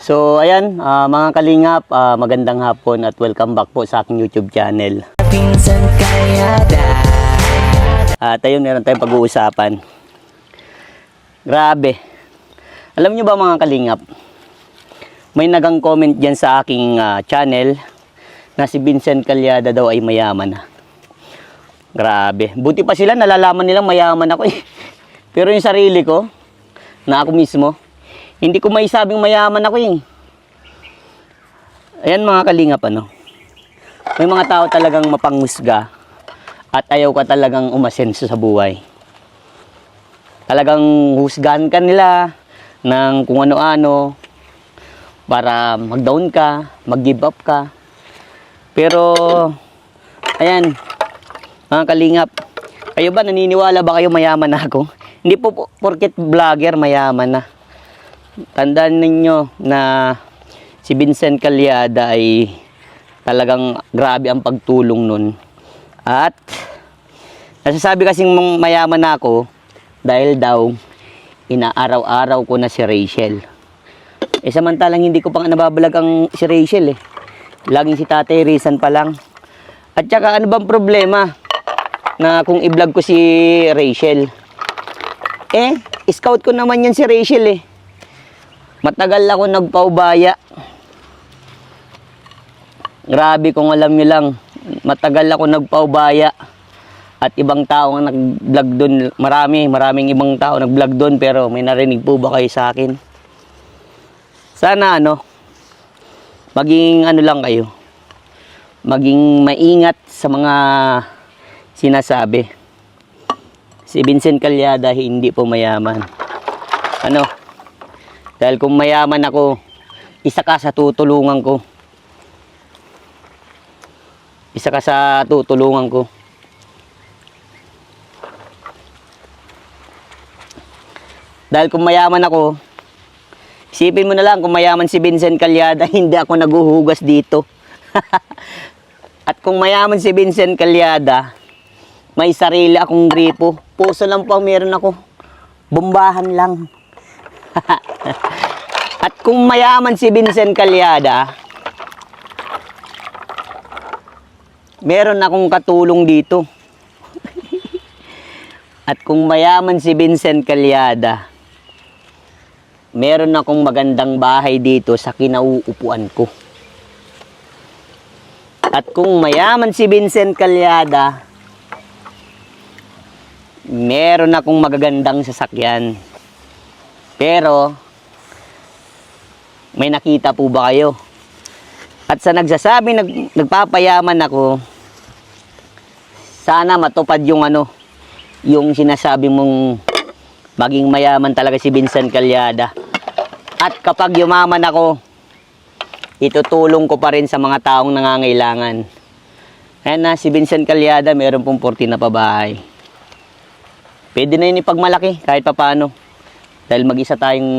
So ayan, mga kalingap, magandang hapon at welcome back po sa aking YouTube channel. At ayun, meron tayong pag-uusapan. Grabe. Alam nyo ba mga kalingap, may nagang comment dyan sa aking channel na si Vincent Calyada daw ay mayaman na. Grabe. Buti pa sila, nalalaman nilang mayaman ako eh. Pero yung sarili ko, na ako mismo, hindi ko maisabing mayaman ako eh. Ayan mga kalingap, may mga tao talagang mapanghusga at ayaw ka talagang umasenso sa buhay. Talagang husgahan ka nila ng kung ano-ano para mag-down ka, mag-give up ka. Pero, ayan, mga kalingap, kayo ba, naniniwala ba kayo mayaman na ako? Hindi po porket vlogger mayaman na. Tandaan ninyo na si Vincent Calyada ay talagang grabe ang pagtulong nun. At nasasabi kasing mayaman na ako dahil daw inaaraw-araw ko na si Rachel. Samantalang hindi ko pang nababalag ang si Rachel eh. Laging si Tatay Rizan pa lang. At saka ano bang problema na kung i-vlog ko si Rachel? Scout ko naman yan si Rachel eh. Matagal ako nagpaubaya. Grabe, kung alam nyo lang, matagal ako nagpaubaya. At ibang tao ang nag-vlog doon. Maraming ibang tao nag-vlog doon, pero may narinig po ba kayo sa akin? Sana maging lang kayo. Maging maingat sa mga sinasabi. Si Vincent Calyada hindi po mayaman. Dahil kung mayaman ako, isa ka sa tutulungan ko. Isa ka sa tutulungan ko. Dahil kung mayaman ako, isipin mo na lang kung mayaman si Vincent Calyada, hindi ako naguhugas dito. At kung mayaman si Vincent Calyada, may sarili akong gripo. Puso lang po meron ako. Bombahan lang. At kung mayaman si Vincent Calyada, meron akong katulong dito. At kung mayaman si Vincent Calyada, meron akong magandang bahay dito sa kinauupuan ko. At kung mayaman si Vincent Calyada, meron akong magagandang sasakyan. Pero, may nakita po ba kayo? At sa nagsasabi, nagpapayaman ako, sana matupad yung yung sinasabi mong maging mayaman talaga si Vincent Calyada. At kapag yumaman ako, itutulong ko pa rin sa mga taong nangangailangan. Ayan na, si Vincent Calyada, meron pong 40 na pabahay. Pwede na yun ipagmalaki, kahit papaano. Dahil mag-isa tayong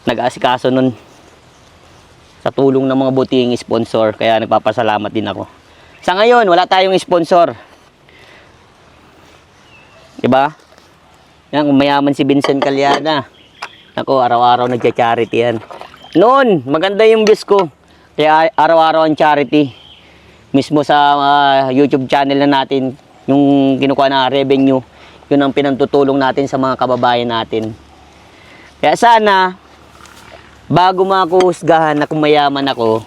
nag-aasikaso nun sa tulong ng mga buting sponsor. Kaya nagpapasalamat din ako. Sa ngayon, wala tayong sponsor. Diba? Yan, kung mayaman si Vincent Calyada. Ako, araw-araw nagcha-charity yan. Noon, maganda yung views ko. Kaya araw-araw ang charity. Mismo sa YouTube channel na natin, yung kinukuha na revenue, yun ang pinantutulong natin sa mga kababayan natin. Kaya sana, bago mo ako husgahan na kung mayaman ako,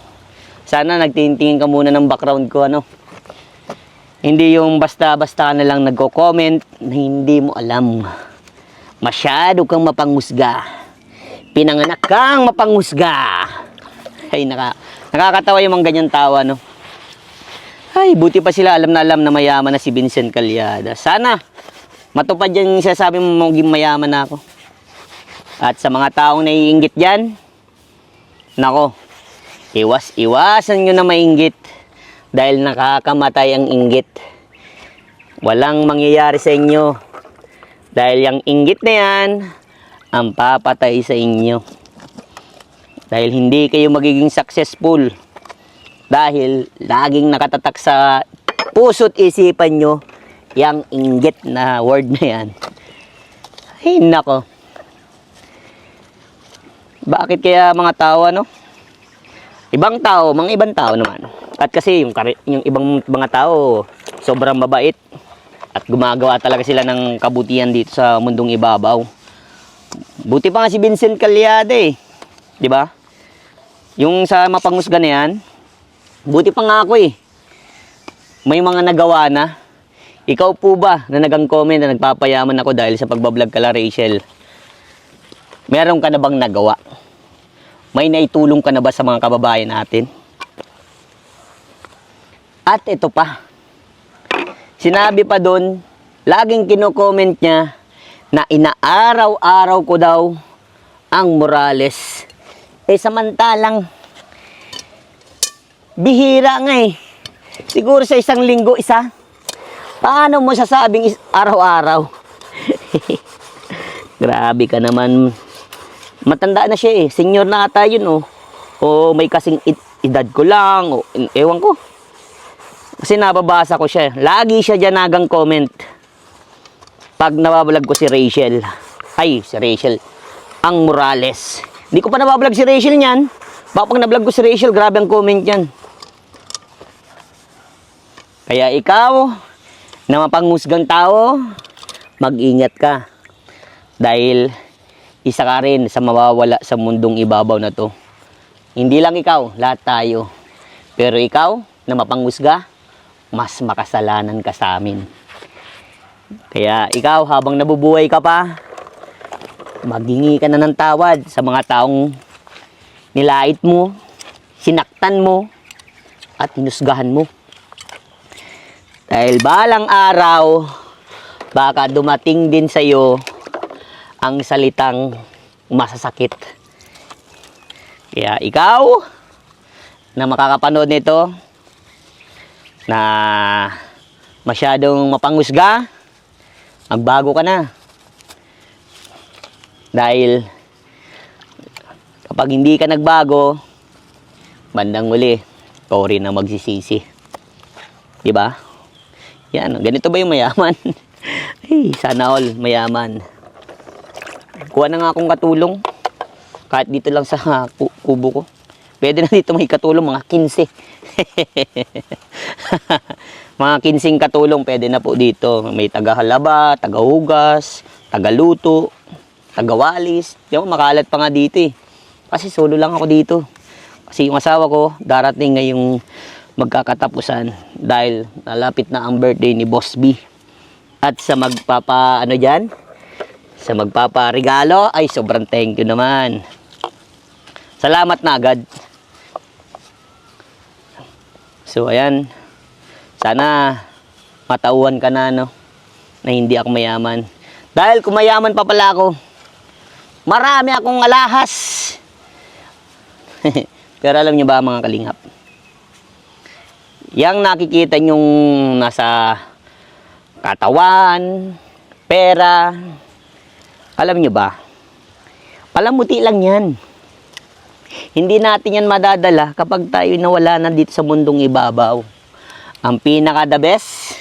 sana nagtitingin ka muna ng background ko, Hindi yung basta-basta ka na lang nagko-comment na hindi mo alam. Masyado kang mapanghusga. Pinanganak kang mapanghusga. Ay, nakakatawa yung mga ganyan tawa, Ay, buti pa sila alam na mayaman na si Vincent Calyada. Sana, matupad yung sasabi mo maging mayaman na ako. At sa mga taong naiinggit dyan, nako, iwasan nyo na mainggit dahil nakakamatay ang inggit. Walang mangyayari sa inyo dahil yung inggit na yan ang papatay sa inyo. Dahil hindi kayo magiging successful dahil laging nakatatak sa puso't isipan nyo yung inggit na word na yan. Ay, nako. Bakit kaya mga tao, ano? Ibang tao, mga ibang tao naman. At kasi yung ibang mga tao, sobrang mabait. At gumagawa talaga sila ng kabutihan dito sa mundong ibabaw. Buti pa nga si Vincent Calyada eh. 'Di ba? Yung sa mapangusga na yan, buti pa nga ako eh. May mga nagawa na. Ikaw po ba na nagang-comment na nagpapayaman ako dahil sa pagbablog kala Rachel? Meron ka na bang nagawa? May naitulong ka na ba sa mga kababayan natin? At ito pa. Sinabi pa doon, laging kino-comment niya na inaaraw-araw ko daw ang Morales. Samantalang bihira nga eh. Siguro sa isang linggo isa. Paano mo sasabing araw-araw? Grabe ka naman. Matanda na siya eh. Senior na ata yun oh. O may kasing edad ko lang. O, ewan ko. Kasi nababasa ko siya. Lagi siya dyan nagang comment. Pag nabablog ko si Rachel. Ay, si Rachel. Ang Morales. Hindi ko pa nabablog si Rachel niyan. Baka pag nablog ko si Rachel, grabe ang comment yan. Kaya ikaw, na mapanghusgang tao, mag-ingat ka. Dahil isa ka rin sa mawawala sa mundong ibabaw na to. Hindi lang ikaw, lahat tayo. Pero ikaw, na mapanghusga, mas makasalanan ka sa amin. Kaya ikaw, habang nabubuhay ka pa, maghingi ka na ng tawad sa mga taong nilait mo, sinaktan mo, at hinusgahan mo. Dahil balang araw, baka dumating din sa iyo ang salitang masasakit. Kaya ikaw, na makakapanood nito, na masyadong mapanghusga, magbago ka na. Dahil kapag hindi ka nagbago, bandang huli, ikaw rin ang magsisisi. Diba? Yan, ganito ba yung mayaman? Ay, sana all mayaman. Kuha na nga akong katulong. Kahit dito lang sa kubo ko. Pwede na dito may katulong, mga 15. Mga 15 katulong pwede na po dito. May tagahalaba, tagahugas, tagaluto, tagawalis. Yung makalat pa nga dito eh. Kasi solo lang ako dito. Kasi yung asawa ko darating ngayong magkakatapusan dahil nalapit na ang birthday ni Boss B. At sa magpapa ano diyan? Sa magpaparegalo ay sobrang thank you naman. Salamat na agad. So ayan, sana matauhan ka na no, na hindi ako mayaman. Dahil kung mayaman pa pala ako, marami akong alahas. Pero alam niyo ba mga kalingap, yang nakikita nyong nasa katawan, pera, alam niyo ba, palamuti lang yan. Hindi natin yan madadala kapag tayo nawala na dito sa mundong ibabaw. Ang pinaka the best,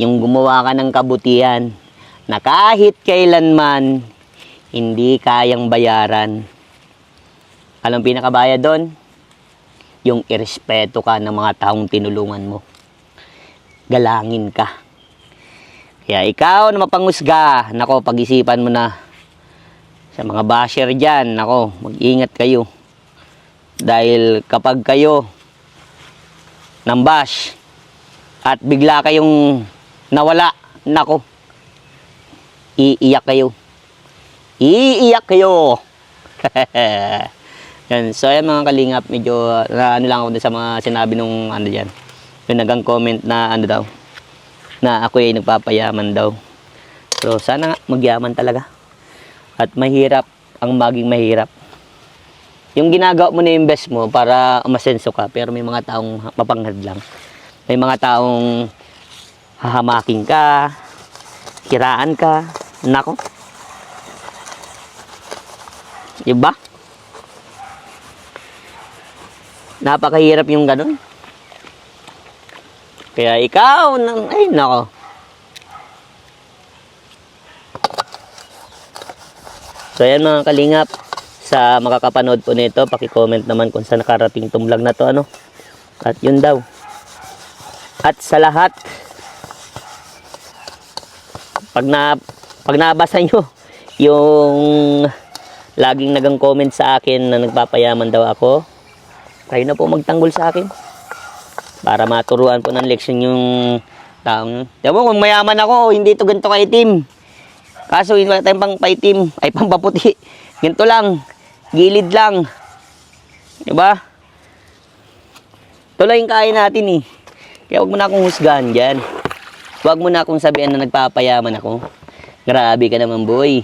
yung gumawa ka ng kabutihan na kahit kailanman hindi kayang bayaran. Alam pinakabayad doon? Yung irespeto ka ng mga taong tinulungan mo. Galangin ka. Kaya ikaw na mapanghusga, nako, pag-isipan mo na. Sa mga basher dyan, nako, mag-ingat kayo. Dahil kapag kayo nambash at bigla kayong nawala, nako, iiyak kayo. Iiyak kayo. Yan. So ayan mga kalingap, medyo ano lang ako sa mga sinabi nung ano dyan. Yung nagang comment na ano daw, na ako ay nagpapayaman daw. So sana nga magyaman talaga. At mahirap ang maging mahirap. Yung ginagawa mo na invest mo para umasenso ka, pero may mga taong mapanghad lang. May mga taong hahamaking ka, hiraan ka, nako. Diba? Napakahirap yung ganun. Kaya ikaw, ay nako. So ayan mga kalingap, sa makakapanood po nito, paki-comment naman kung saan nakarating itong vlog na to, ano. At yun daw. At sa lahat, pag nabasa nyo yung laging nagang comment sa akin na nagpapayaman daw ako, kayo na po magtanggol sa akin para maturuan po ng leksyon yung taong yun. Diba mo, kung mayaman ako, hindi ito ganito kaitim. Kaso wala tayong pang paitim, ay pang paputi. Ganito lang, gilid lang. Diba? Ito lang yung kaya natin eh. Kaya huwag mo na akong husgahan dyan. Huwag mo na akong sabihan na nagpapayaman ako. Grabe ka naman, boy.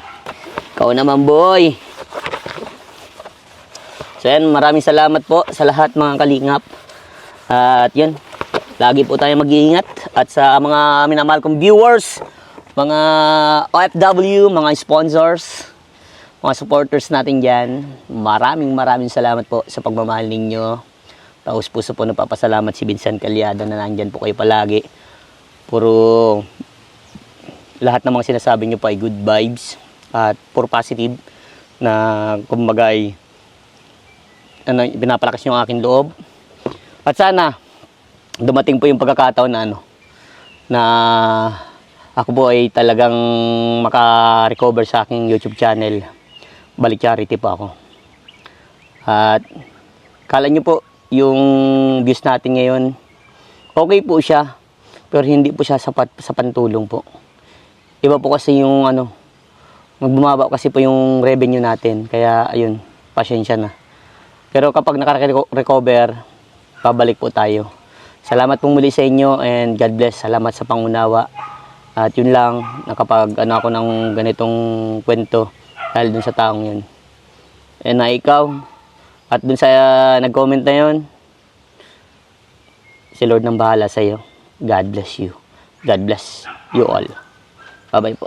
Ikaw naman, boy. So yan, maraming salamat po sa lahat mga kalingap. At yun, lagi po tayo mag-iingat. At sa mga minamahal kong viewers, mga OFW, mga sponsors, mga supporters natin dyan, maraming salamat po sa pagmamahal ninyo. Taos puso po napapasalamat si Vincent Calyada na nandyan po kayo palagi. Puro lahat ng mga sinasabi nyo po ay good vibes at puro positive na kumbaga ay pinapalakas yung aking loob. At sana dumating po yung pagkakataon na na ako po ay talagang maka-recover sa aking YouTube channel. Balik charity po ako. At kala nyo po yung views natin ngayon, okay po siya, pero hindi po siya sapat sa pantulong po. Iba po kasi yung magbumaba kasi po yung revenue natin. Kaya ayun, pasensya na. Pero kapag nakaka-recover, pabalik po tayo. Salamat po muli sa inyo and God bless. Salamat sa pangunawa. At yun lang, nakapag ako ng ganitong kwento dahil dun sa taong yun. And na ikaw, at dun sa nag-comment na yun, si Lord nang bahala sa iyo. God bless you. God bless you all. Bye-bye po.